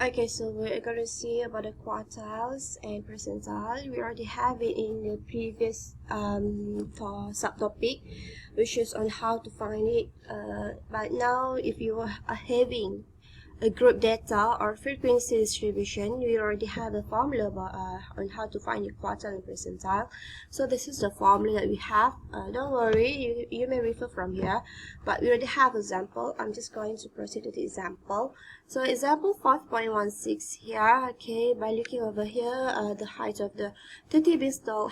Okay, so we're going to see about the quartiles and percentile. We already have it in the previous subtopic, which is on how to find it. But now, if you are having a group data or frequency distribution, we already have a formula about, on how to find the quartile and percentile. So this is the formula that we have. Don't worry, you may refer from here, but we already have example. I'm just going to proceed to the example. So example 5.16 here. Okay, by looking over here, the height of the 30 beanstalk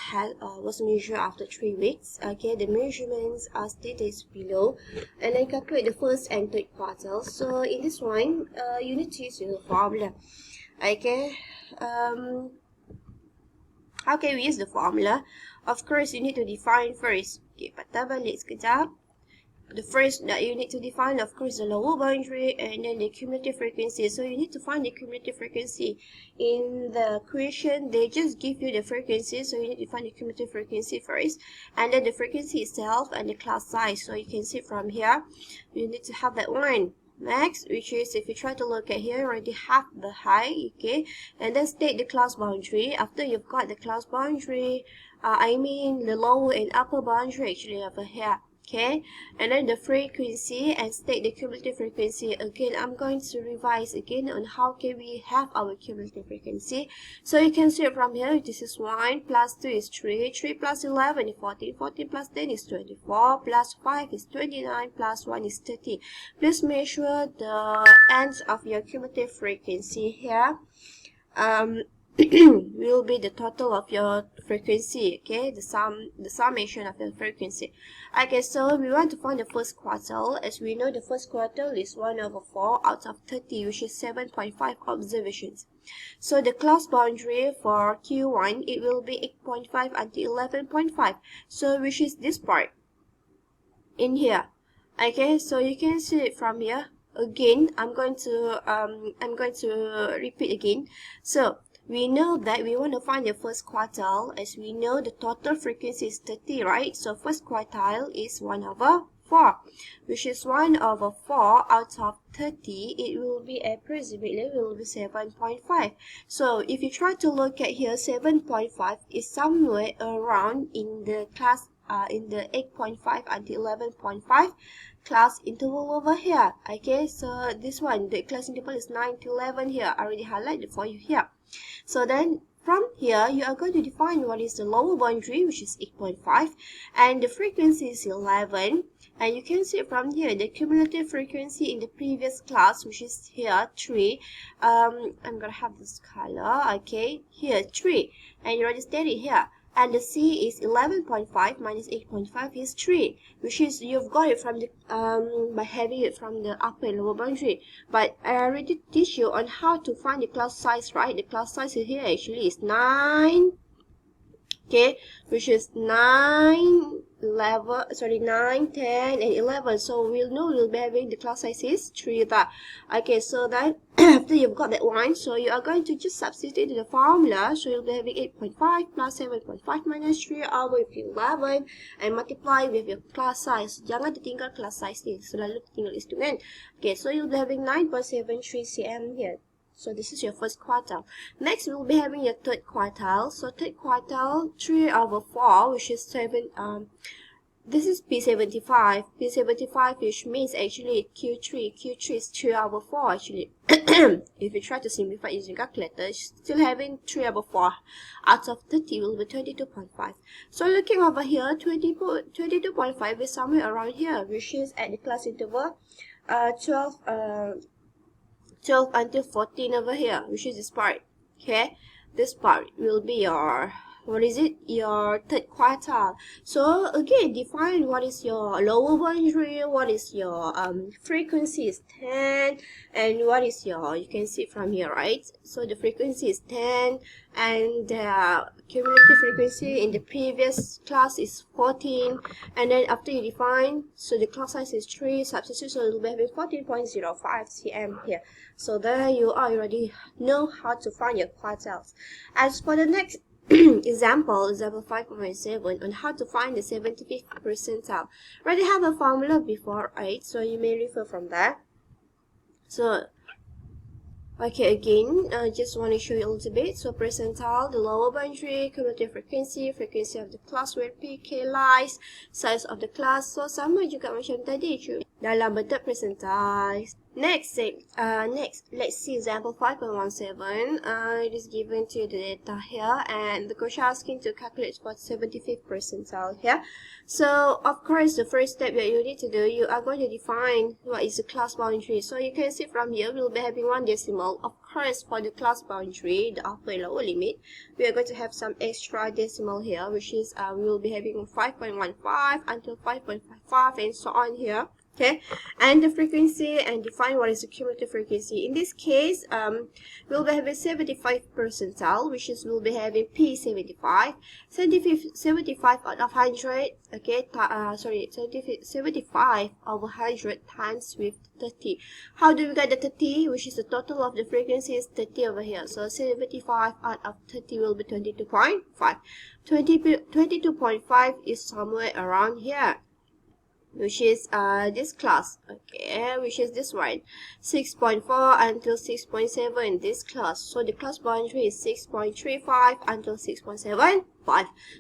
was measured after 3 weeks. Okay, the measurements are stated below, and then calculate the first and third quartile. So in this one, you need to use the formula. Okay, how can we use the formula? Of course, you need to define first. Okay, patah balik sekejap. The first that you need to define, of course, the lower boundary and then the cumulative frequency. So you need to find the cumulative frequency. In the question, they just give you the frequency, so you need to find the cumulative frequency first, and then the frequency itself and the class size. So you can see from here, you need to have that one. Next, which is, if you try to look at here, you already have the height, okay, and then state the class boundary. After you've got the class boundary, I mean the lower and upper boundary actually over here. Okay, and then the frequency and state the cumulative frequency. Again, I'm going to revise again on how can we have our cumulative frequency. So you can see it from here. This is 1 plus 2 is 3, 3 plus 11 is 14, 14 plus 10 is 24, plus 5 is 29, plus 1 is 30. Please make sure the ends of your cumulative frequency here will be the total of your frequency, okay, the summation of the frequency. Okay, so we want to find the first quartile. As we know, the first quartile is 1/4 out of 30, which is 7.5 observations. So the class boundary for Q1, it will be 8.5 until 11.5, so which is this part in here. Okay, so you can see it from here. Again, I'm going to repeat again. So we know that we want to find the first quartile. As we know, the total frequency is 30, right? So first quartile is 1/4, which is 1/4 out of 30. It will be approximately will be 7.5. So if you try to look at here, 7.5 is somewhere around in the class in the 8.5 until 11.5 class interval over here. Okay, so this one, the class interval is 9 to 11 here. I already highlighted for you here. So then from here, you are going to define what is the lower boundary, which is 8.5, and the frequency is 11. And you can see from here the cumulative frequency in the previous class, which is here 3. I'm gonna have this color. Okay, here 3, and you already stated here. And the C is 11.5 minus 8.5 is 3, which is you've got it from the by having it from the upper and lower boundary. But I already teach you on how to find the class size, right? The class size here actually is 9. Okay, which is 9, 10, and 11. So we'll know we'll be having the class size is 3 there. Okay, so then after you've got that one, so you are going to just substitute in the formula. So you'll be having 8.5 plus 7.5 minus 3 over 11 and multiply with your class size. Jangan tertinggal class size ni, selalu tertinggal is tu kan. Okay, so you'll be having 9.73 cm here. So this is your first quartile. Next, we'll be having your third quartile. So third quartile, 3/4, which is 7. This is P75. P75, which means actually Q3. Q3 is 3/4 actually. If you try to simplify using calculator, still having 3/4 out of 30 will be 22.5. So looking over here, 22.5 is somewhere around here, which is at the class interval 12 until 14 over here, which is this part. Okay, this part will be your, what is it, your third quartile. So again, define what is your lower boundary, what is your frequency is 10, and what is your, you can see from here, right? So the frequency is 10, and the cumulative frequency in the previous class is 14, and then after you define, so the class size is 3, substitute, so you'll be having 14.05 cm here. So there you are, you already know how to find your quartiles. As for the next example 5.7 on how to find the 75th percentile. Already have a formula before, right? So you may refer from there. So Okay, again, just want to show you a little bit. So percentile, the lower boundary, cumulative frequency, frequency of the class where PK lies, size of the class. So sama juga macam tadi, cuy, dalam bentuk percentile. Next, let's see example 5.17. It is given to the data here, and the question asking to calculate for 75th percentile here. So, of course, the first step that you need to do, you are going to define what is the class boundary. So you can see from here, we'll be having one decimal. Of course, for the class boundary, the upper and lower limit, we are going to have some extra decimal here, which is we will be having 5.15 until 5.55 and so on here. Okay, and the frequency, and define what is the cumulative frequency. In this case, we'll be having 75 percentile, which is we'll be having P75, 75 out of 100. Okay, 75 over 100 times with 30. How do we get the 30? Which is the total of the frequency is 30 over here. So 75 out of 30 will be 22.5. 22.5 is somewhere around here, which is this class, okay, which is this one, 6.4 until 6.7 this class. So the class boundary is 6.35 until 6.75.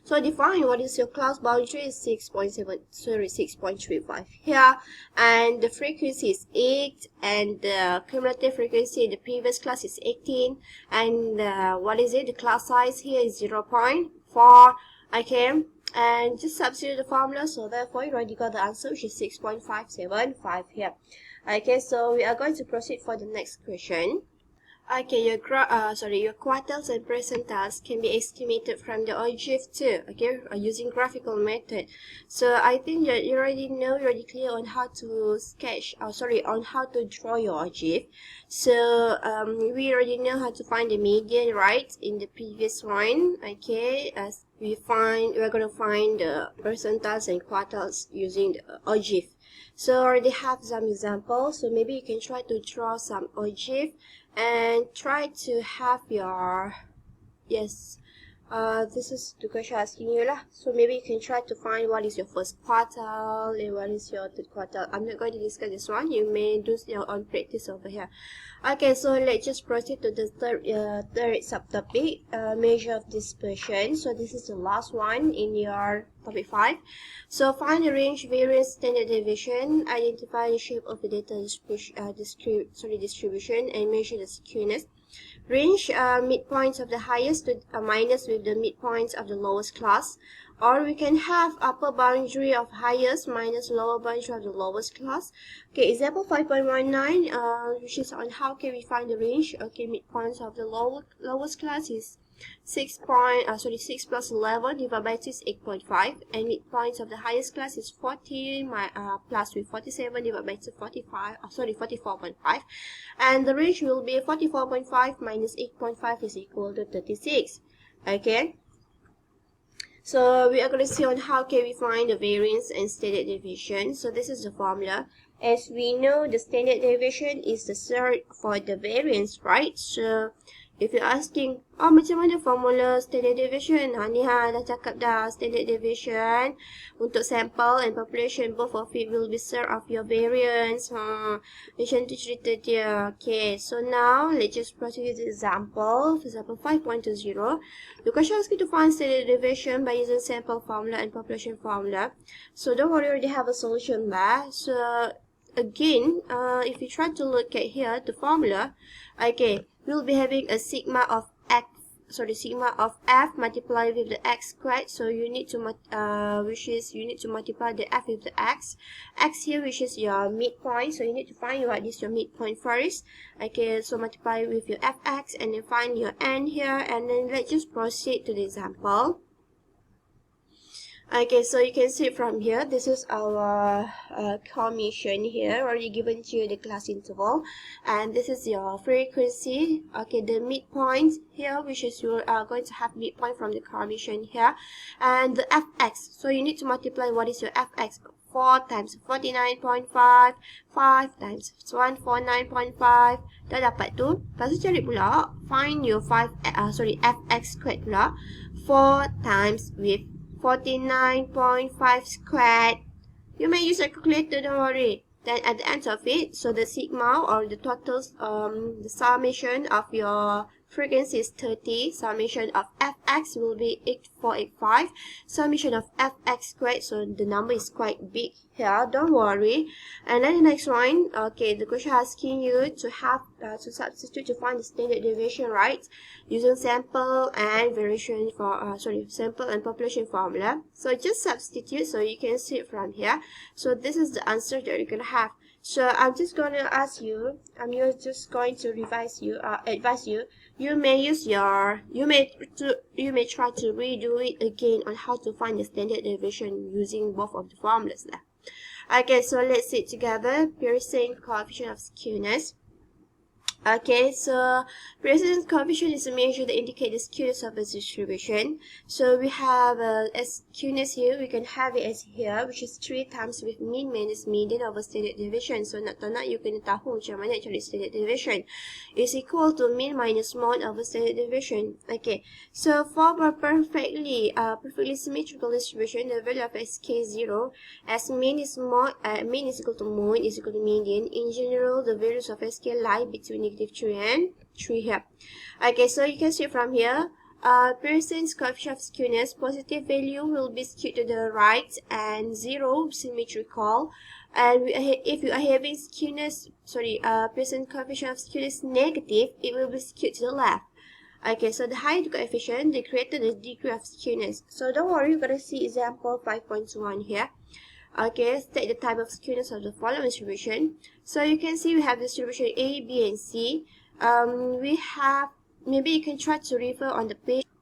So define what is your class boundary is 6.35 here, and the frequency is 8, and the cumulative frequency in the previous class is 18, and what is it, the class size here is 0.4. okay, and just substitute the formula, so therefore you already got the answer, which is 6.575 here. Okay, so we are going to proceed for the next question. Okay, your quartiles and percentiles can be estimated from the ogive too, okay, using graphical method. So I think that you already clear on how to sketch, on how to draw your ogive. So we already know how to find the median, right, in the previous one. Okay, as we're going to find the percentiles and quartiles using the ogive. So I already have some examples, so maybe you can try to draw some ogive and try to have your, yes, this is the question asking you lah. So maybe you can try to find what is your first quartile and what is your third quartile. I'm not going to discuss this one, you may do your own practice over here. Okay, so let's just proceed to the third subtopic, measure of dispersion. So this is the last one in your topic 5. So find the range, variance, standard deviation, identify the shape of the data distribution, and measure the skewness. Range midpoints of the highest to minus with the midpoints of the lowest class, or we can have upper boundary of highest minus lower boundary of the lowest class. Okay, example 5.19, which is on how can we find the range. Okay, midpoints of the lowest class is 6 plus 11 divided by 2 is 8.5, and midpoints of the highest class is 40 plus with 47 divided by 2 44.5, and the range will be 44.5 minus 8.5 is equal to 36. Okay, so we are going to see on how can we find the variance and standard deviation. So this is the formula. As we know, the standard deviation is the surd for the variance, right? So if you're asking, oh, macam mana formula standard deviation? Ni dah cakap dah, standard deviation untuk sample and population, both of it will be surd of your variance. Macam tu cerita dia. Okay, so now let's just proceed with the example. For example 5.20. The question asks you to find standard deviation by using sample formula and population formula. So don't worry, we already have a solution there. So again, if you try to look at here, the formula, okay, we'll be having a sigma of f multiplied with the x squared. So you need to multiply the f with the x here, which is your midpoint. So you need to find what is your midpoint first. Okay, so multiply with your fx and then find your n here, and then let's just proceed to the example. Okay, so you can see from here, this is our commission here, already given to you the class interval, and this is your frequency. Okay, the midpoint here, which is you are going to have midpoint from the commission here, and the fx. So you need to multiply what is your fx. 4 times 49.5, 5 times 149.5, dah dapat tu. Lepas tu cari pula, find your fx squared pula. 4 times with 49.5 squared. You may use a calculator, don't worry. Then at the end of it, so the sigma or the total, the summation of your frequency is 30. Summation of fx will be 8485. Summation of fx squared, so the number is quite big here, don't worry. And then the next one, okay, the question asking you to have to substitute to find the standard deviation, right, using sample and variation for sample and population formula. So just substitute, so you can see it from here. So this is the answer that you're gonna have. So I'm just going to ask you, just going to advise you, you may try to redo it again on how to find the standard deviation using both of the formulas there. Okay, so let's see it together. Pearson coefficient of skewness. Okay, so Pearson's coefficient is a measure that indicates the skewness of a distribution. So we have as skewness here, we can have it as here, which is 3 times with mean minus median over standard deviation. So nak you kena tahu macam mana cari standard deviation. Is equal to mean minus mod over standard deviation. Okay, so for a perfectly symmetrical distribution, the value of SK0 as mean is equal to mod is equal to median. In general, the values of SK lie between -3 and 3 here. Okay, so you can see from here, Pearson's coefficient of skewness, positive value will be skewed to the right and 0 symmetrical. And if you are having skewness, Pearson's coefficient of skewness negative, it will be skewed to the left. Okay, so the higher the coefficient, the greater the degree of skewness. So don't worry, you're going to see example 5.1 here. Okay, state the type of skewness of the following distribution. So you can see we have distribution A, B, and C. We have, maybe you can try to refer on the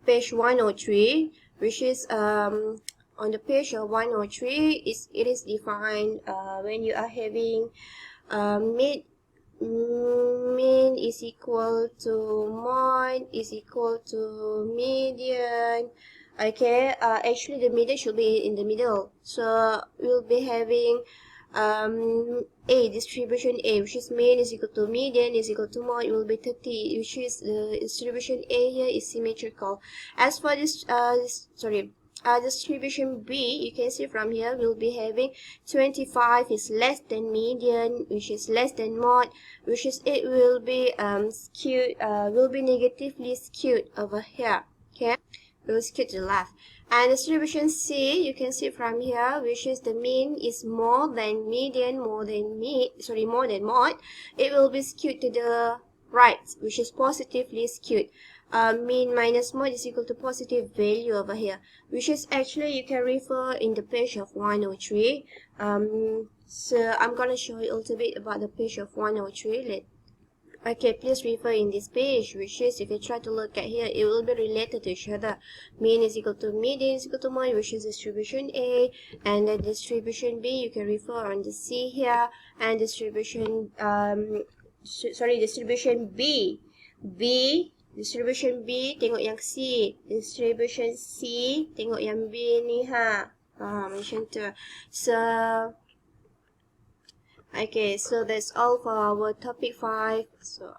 page 103, which is on the page of 103, it is defined when you are having mean is equal to mod is equal to median. Okay, actually the median should be in the middle. So we'll be having A, distribution A, which is mean is equal to median is equal to mod, it will be 30, which is the distribution A here is symmetrical. As for this, distribution B, you can see from here, we'll be having 25 is less than median, which is less than mod, which is it will be skewed, will be negatively skewed over here. Okay, it will skew to the left. And distribution C, you can see from here, which is the mean is more than median, more than mod, it will be skewed to the right, which is positively skewed. Mean minus mod is equal to positive value over here, which is actually you can refer in the page of 103. So I'm gonna show you a little bit about the page of 103. Okay, please refer in this page, which is if you try to look at here, it will be related to each other. Mean is equal to median is equal to mod, which is distribution A, and the distribution B you can refer on the C here, and distribution distribution B. Distribution B, tengok yang C. Distribution C, tengok yang B ni ha. Macam tu. So, okay, so that's all for our topic 5. So